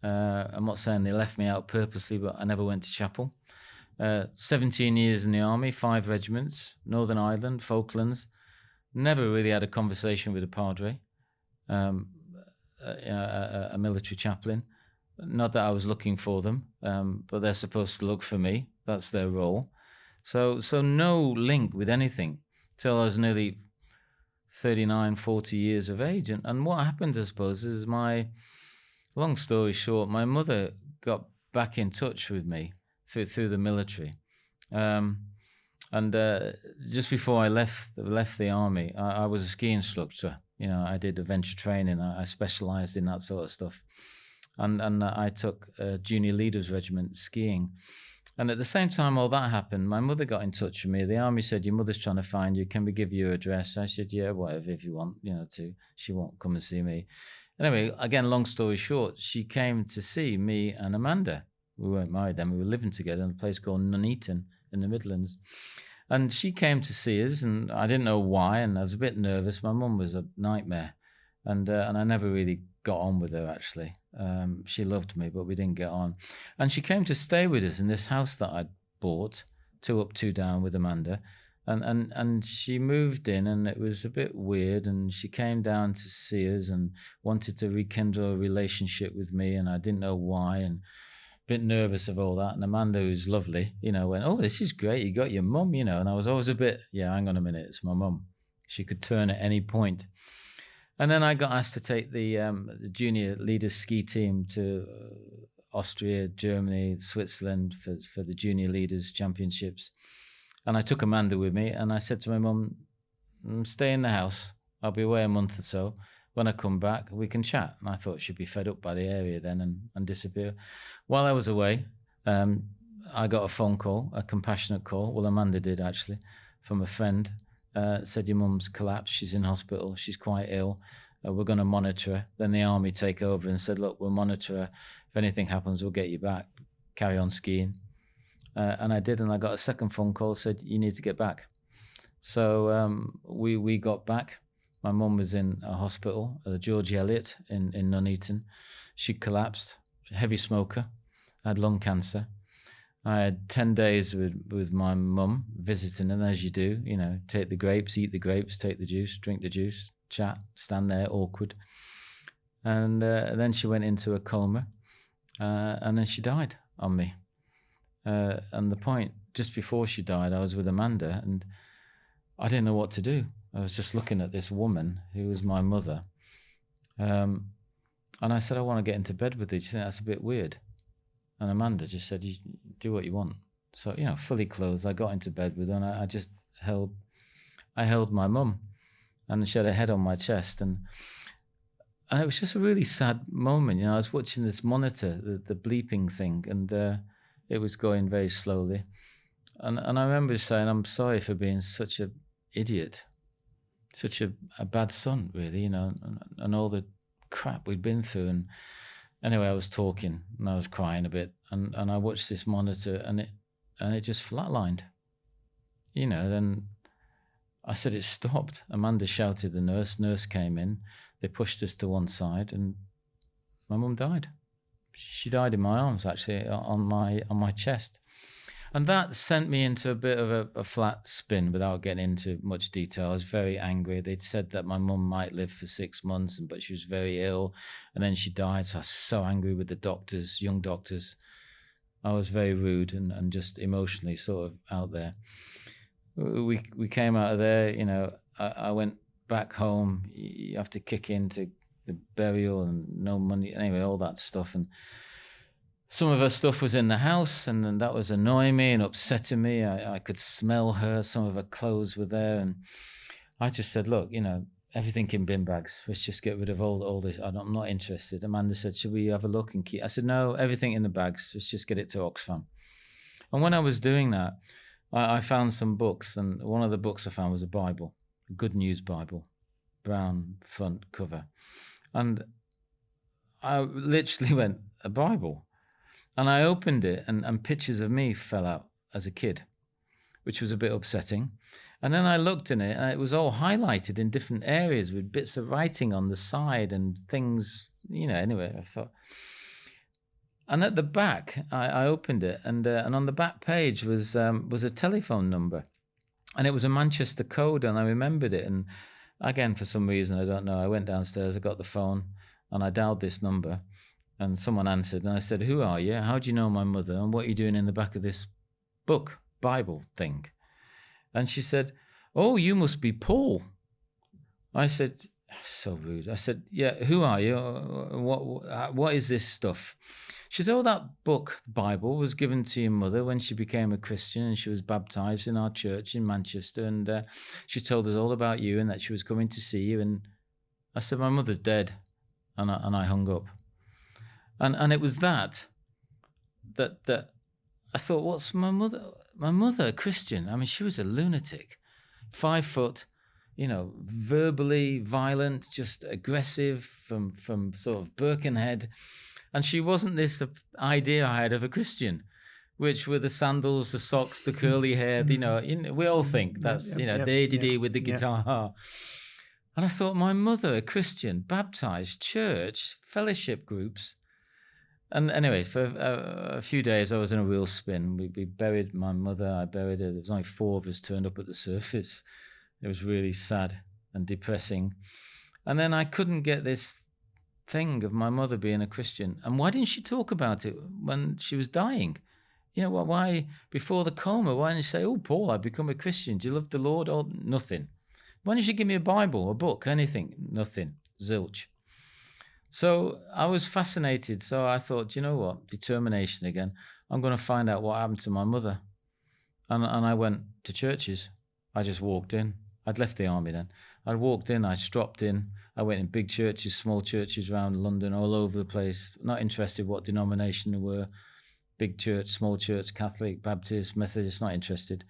I'm not saying they left me out purposely, but I never went to chapel. 17 years in the army, 5 regiments, Northern Ireland, Falklands. Never really had a conversation with a padre, a military chaplain. Not that I was looking for them, but they're supposed to look for me. That's their role. So no link with anything till I was nearly 39, 40 years of age. And what happened, I suppose, is long story short, my mother got back in touch with me through the military. And just before I left the army, I was a ski instructor. I did adventure training. I specialized in that sort of stuff. And I took a junior leaders regiment skiing. And at the same time all that happened, my mother got in touch with me. The army said, "Your mother's trying to find you. Can we give you her address?" I said, "Yeah, whatever, if you want, to. She won't come and see me." Anyway, again, long story short, she came to see me and Amanda. We weren't married then. We were living together in a place called Nuneaton in the Midlands. And she came to see us, and I didn't know why, and I was a bit nervous. My mum was a nightmare, and I never really got on with her, actually. She loved me, but we didn't get on. And she came to stay with us in this house that I'd bought, 2 up, 2 down with Amanda. And she moved in, and it was a bit weird, and she came down to see us and wanted to rekindle a relationship with me, and I didn't know why, and bit nervous of all that. And Amanda, who's lovely, went, "Oh, this is great. You got your mum, And I was always a bit, hang on a minute, it's my mum. She could turn at any point. And then I got asked to take the junior leaders ski team to Austria, Germany, Switzerland for the junior leaders championships. And I took Amanda with me, and I said to my mum, "Stay in the house. I'll be away a month or so. When I come back, we can chat." And I thought she'd be fed up by the area then and disappear. While I was away, I got a phone call, a compassionate call. Well, Amanda did, actually, from a friend. Said, "Your mum's collapsed. She's in hospital. She's quite ill. We're going to monitor her." Then the army take over and said, "Look, we'll monitor her. If anything happens, we'll get you back. Carry on skiing." And I did, and I got a second phone call, said, "You need to get back." So we got back. My mum was in a hospital, George Eliot in Nuneaton. She collapsed, heavy smoker, had lung cancer. I had 10 days with my mum visiting, and as you do, take the grapes, eat the grapes, take the juice, drink the juice, chat, stand there awkward. And then she went into a coma, and then she died on me. And the point, just before she died, I was with Amanda, and I didn't know what to do. I was just looking at this woman who was my mother. And I said, I want to get into bed with you. Do you think that's a bit weird? And Amanda just said, you do what you want. So, fully clothed, I got into bed with her, and I just held my mum, and she had her head on my chest. And it was just a really sad moment. I was watching this monitor, the bleeping thing, and it was going very slowly. And I remember saying, I'm sorry for being such an idiot, such a bad son, really, and all the crap we'd been through. And anyway, I was talking and I was crying a bit, and I watched this monitor, and it just flatlined. Then I said it stopped. Amanda shouted the nurse. Nurse came in. They pushed us to one side, and my mum died. She died in my arms, actually, on my chest. And that sent me into a bit of a flat spin without getting into much detail. I was very angry. They'd said that my mum might live for 6 months, but she was very ill, and then she died. So I was so angry with the doctors, young doctors. I was very rude and just emotionally sort of out there. We came out of there, I went back home. You have to kick into the burial and no money. Anyway, all that stuff. And some of her stuff was in the house, and that was annoying me and upsetting me. I could smell her. Some of her clothes were there. And I just said, look, everything in bin bags. Let's just get rid of all this. I'm not interested. Amanda said, should we have a look and keep? I said, no, everything in the bags. Let's just get it to Oxfam. And when I was doing that, I found some books. And one of the books I found was a Bible, a Good News Bible, brown front cover. And I literally went, a Bible? And I opened it, and pictures of me fell out as a kid, which was a bit upsetting. And then I looked in it, and it was all highlighted in different areas with bits of writing on the side and things, anyway, I thought. And at the back, I opened it, and on the back page was a telephone number. And it was a Manchester code, and I remembered it. And again, for some reason, I don't know, I went downstairs, I got the phone, and I dialed this number. And someone answered, and I said, who are you? How do you know my mother? And what are you doing in the back of this book, Bible thing? And she said, oh, you must be Paul. I said, so rude. I said, yeah, who are you? What is this stuff? She said, oh, that book, Bible, was given to your mother when she became a Christian, and she was baptized in our church in Manchester. And she told us all about you and that she was coming to see you. And I said, my mother's dead. And I hung up. And it was that I thought, what's my mother? My mother, a Christian. I mean, she was a lunatic, 5 foot, verbally violent, just aggressive from sort of Birkenhead. And she wasn't this idea I had of a Christian, which were the sandals, the socks, the curly hair. We all think that's, with the guitar. And I thought, my mother, a Christian, baptized, church, fellowship groups. And anyway, for a few days, I was in a real spin. We buried my mother. I buried her. There was only 4 of us turned up at the surface. It was really sad and depressing. And then I couldn't get this thing of my mother being a Christian. And why didn't she talk about it when she was dying? Why, before the coma, why didn't she say, oh, Paul, I've become a Christian. Do you love the Lord? Or nothing. Why didn't she give me a Bible, a book, anything? Nothing. Zilch. So I was fascinated. So I thought, you know what? Determination again. I'm going to find out what happened to my mother. And I went to churches. I just walked in. I'd left the army then. I walked in, I stropped in. I went in big churches, small churches around London, all over the place. Not interested what denomination they were. Big church, small church, Catholic, Baptist, Methodist, not interested.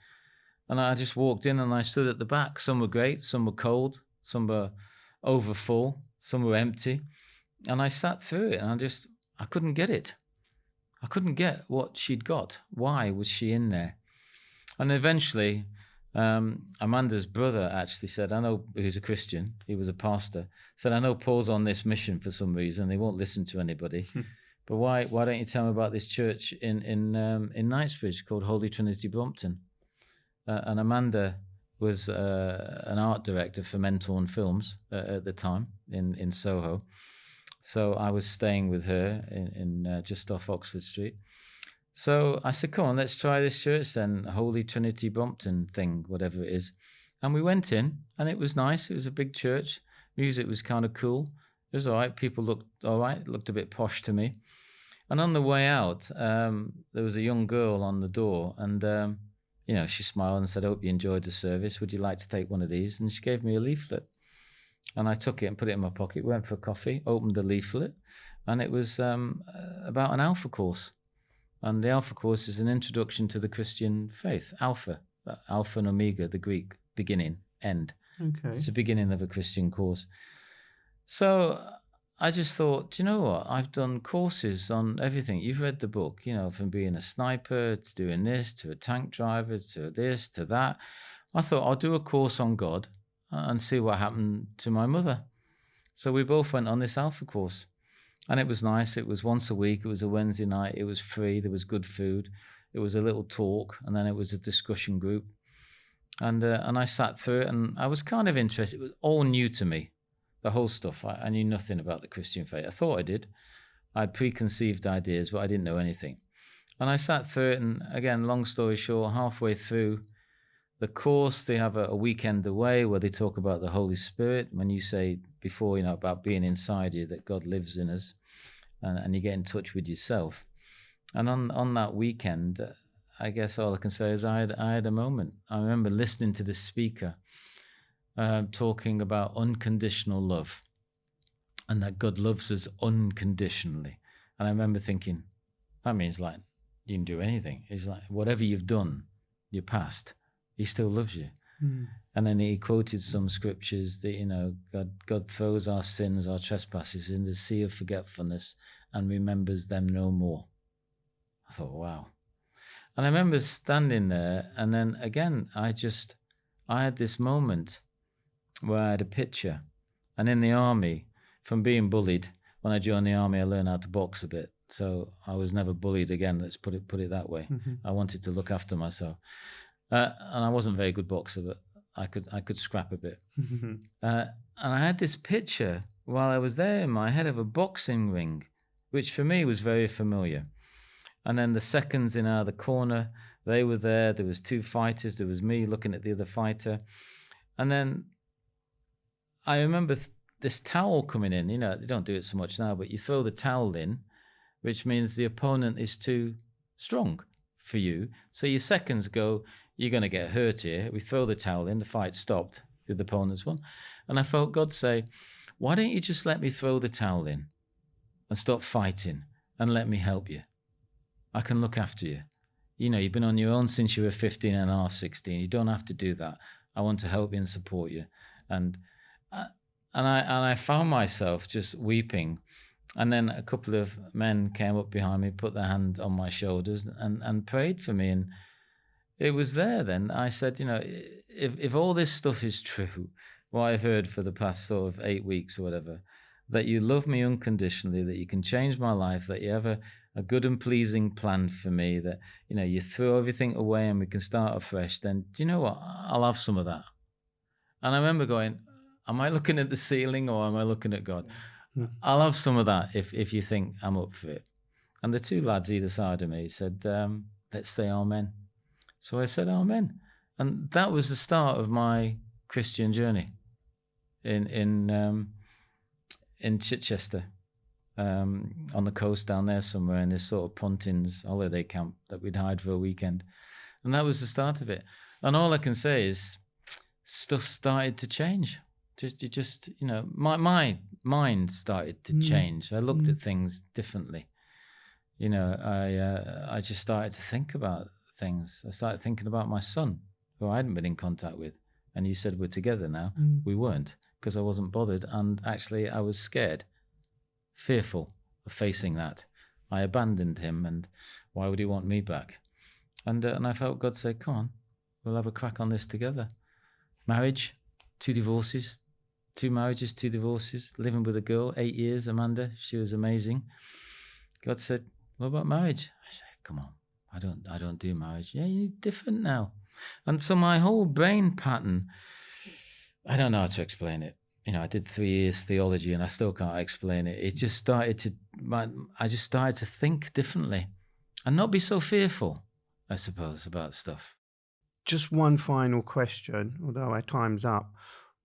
And I just walked in and I stood at the back. Some were great, some were cold, some were over full, some were empty. And I sat through it and I couldn't get it. I couldn't get what she'd got. Why was she in there? And eventually, Amanda's brother actually said, I know, he's a Christian, he was a pastor, said, I know Paul's on this mission for some reason, they won't listen to anybody. But why don't you tell me about this church in Knightsbridge called Holy Trinity Brompton? And Amanda was an art director for Mentorn Films at the time in Soho. So I was staying with her in just off Oxford Street. So I said, come on, let's try this church then, Holy Trinity Brompton thing, whatever it is. And we went in, and it was nice. It was a big church. Music was kind of cool. It was all right. People looked all right. It looked a bit posh to me. And on the way out, there was a young girl on the door, and she smiled and said, I hope you enjoyed the service. Would you like to take one of these? And she gave me a leaflet. And I took it and put it in my pocket, went for a coffee, opened the leaflet, and it was about an Alpha course. And the Alpha course is an introduction to the Christian faith. Alpha and Omega, the Greek, beginning, end. Okay. It's the beginning of a Christian course. So I just thought, do you know what? I've done courses on everything. You've read the book, from being a sniper to doing this, to a tank driver, to this, to that. I thought I'll do a course on God and see what happened to my mother. So we both went on this Alpha course. And it was nice. It was once a week. It was a Wednesday night. It was free. There was good food. It was a little talk, and then it was a discussion group. And I sat through it, and I was kind of interested. It was all new to me, the whole stuff. I knew nothing about the Christian faith. I thought I did. I had preconceived ideas, but I didn't know anything. And I sat through it, and again, long story short, halfway through the course, they have a weekend away where they talk about the Holy Spirit. When you say before, about being inside you, that God lives in us, and you get in touch with yourself. And on that weekend, I guess all I can say is I had a moment. I remember listening to the speaker talking about unconditional love, and that God loves us unconditionally. And I remember thinking, that means like you can do anything. It's like whatever you've done, your past, He still loves you. Mm. And then he quoted some scriptures that, God throws our sins, our trespasses in the sea of forgetfulness and remembers them no more. I thought, wow. And I remember standing there, and then again, I had this moment where I had a picture. And in the army, from being bullied, when I joined the army, I learned how to box a bit. So I was never bullied again, let's put it that way. Mm-hmm. I wanted to look after myself. And I wasn't a very good boxer, but I could scrap a bit. Mm-hmm. And I had this picture while I was there in my head of a boxing ring, which for me was very familiar. And then the seconds in the corner, they were there. There was two fighters. There was me looking at the other fighter. And then I remember this towel coming in. They don't do it so much now, but you throw the towel in, which means the opponent is too strong for you. So your seconds go, you're going to get hurt here. We throw the towel in, the fight stopped, the opponent's won. And I felt God say, why don't you just let me throw the towel in and stop fighting and let me help you? I can look after you. You've been on your own since you were 15 and a half, 16. You don't have to do that. I want to help you and support you. And I found myself just weeping. And then a couple of men came up behind me, put their hand on my shoulders and prayed for me. And it was there then. I said, if all this stuff is true, what I've heard for the past sort of 8 weeks or whatever, that you love me unconditionally, that you can change my life, that you have a good and pleasing plan for me, that, you throw everything away and we can start afresh, then do you know what? I'll have some of that. And I remember going, am I looking at the ceiling or am I looking at God? I'll have some of that if you think I'm up for it. And the two lads either side of me said, let's say amen. So I said amen. And that was the start of my Christian journey in Chichester, on the coast down there somewhere, in this sort of Pontins holiday camp that we'd hide for a weekend. And that was the start of it. And all I can say is stuff started to change. My mind started to change. I looked at things differently. I just started to think about things. I started thinking about my son, who I hadn't been in contact with. And you said we're together now. We weren't, because I wasn't bothered. And actually, I was scared, fearful of facing that. I abandoned him, and why would he want me back? And I felt God say, come on, we'll have a crack on this together. Marriage, 2 divorces, 2 marriages, 2 divorces, living with a girl, 8 years, Amanda. She was amazing. God said, what about marriage? I said, come on, I don't do marriage. Yeah, you're different now. And so my whole brain pattern, I don't know how to explain it. I did 3 years theology and I still can't explain it. I just started to think differently and not be so fearful, I suppose, about stuff. Just one final question, although our time's up.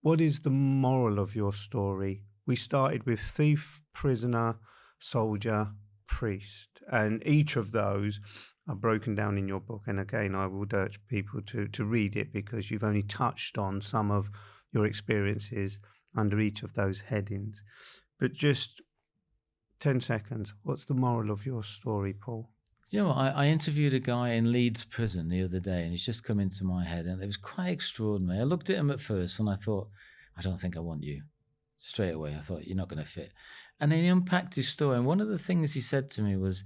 What is the moral of your story? We started with thief, prisoner, soldier, priest, and each of those are broken down in your book. And again, I would urge people to read it because you've only touched on some of your experiences under each of those headings. But just 10 seconds, what's the moral of your story, Paul? I interviewed a guy in Leeds prison the other day, and he's just come into my head, and it was quite extraordinary. I looked at him at first, and I thought, I don't think I want you. Straight away, I thought, you're not going to fit. And then he unpacked his story, and one of the things he said to me was,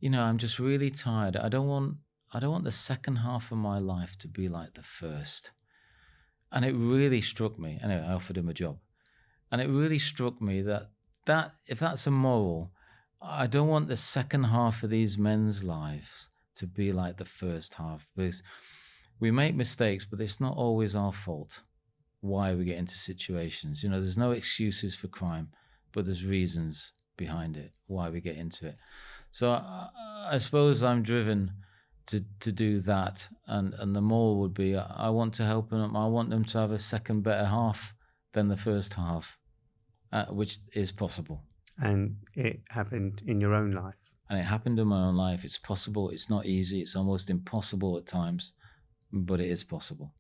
I'm just really tired. I don't want the second half of my life to be like the first. And it really struck me. Anyway, I offered him a job. And it really struck me that if that's a moral, I don't want the second half of these men's lives to be like the first half, because we make mistakes, but it's not always our fault why we get into situations. There's no excuses for crime, but there's reasons behind it, why we get into it. So I suppose I'm driven to do that. And the moral would be, I want to help them. I want them to have a second better half than the first half, which is possible. And it happened in your own life. And it happened in my own life. It's possible. It's not easy. It's almost impossible at times, but it is possible.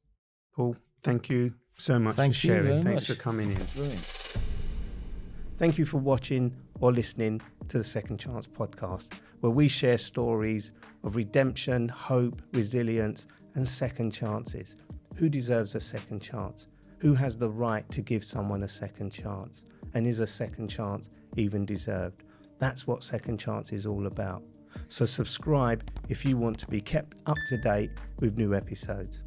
Paul, thank you so much for sharing. Thanks for coming in. Brilliant. Thank you for watching or listening to the Second Chance podcast, where we share stories of redemption, hope, resilience, and second chances. Who deserves a second chance? Who has the right to give someone a second chance? And is a second chance even deserved? That's what Second Chance is all about. So subscribe if you want to be kept up to date with new episodes.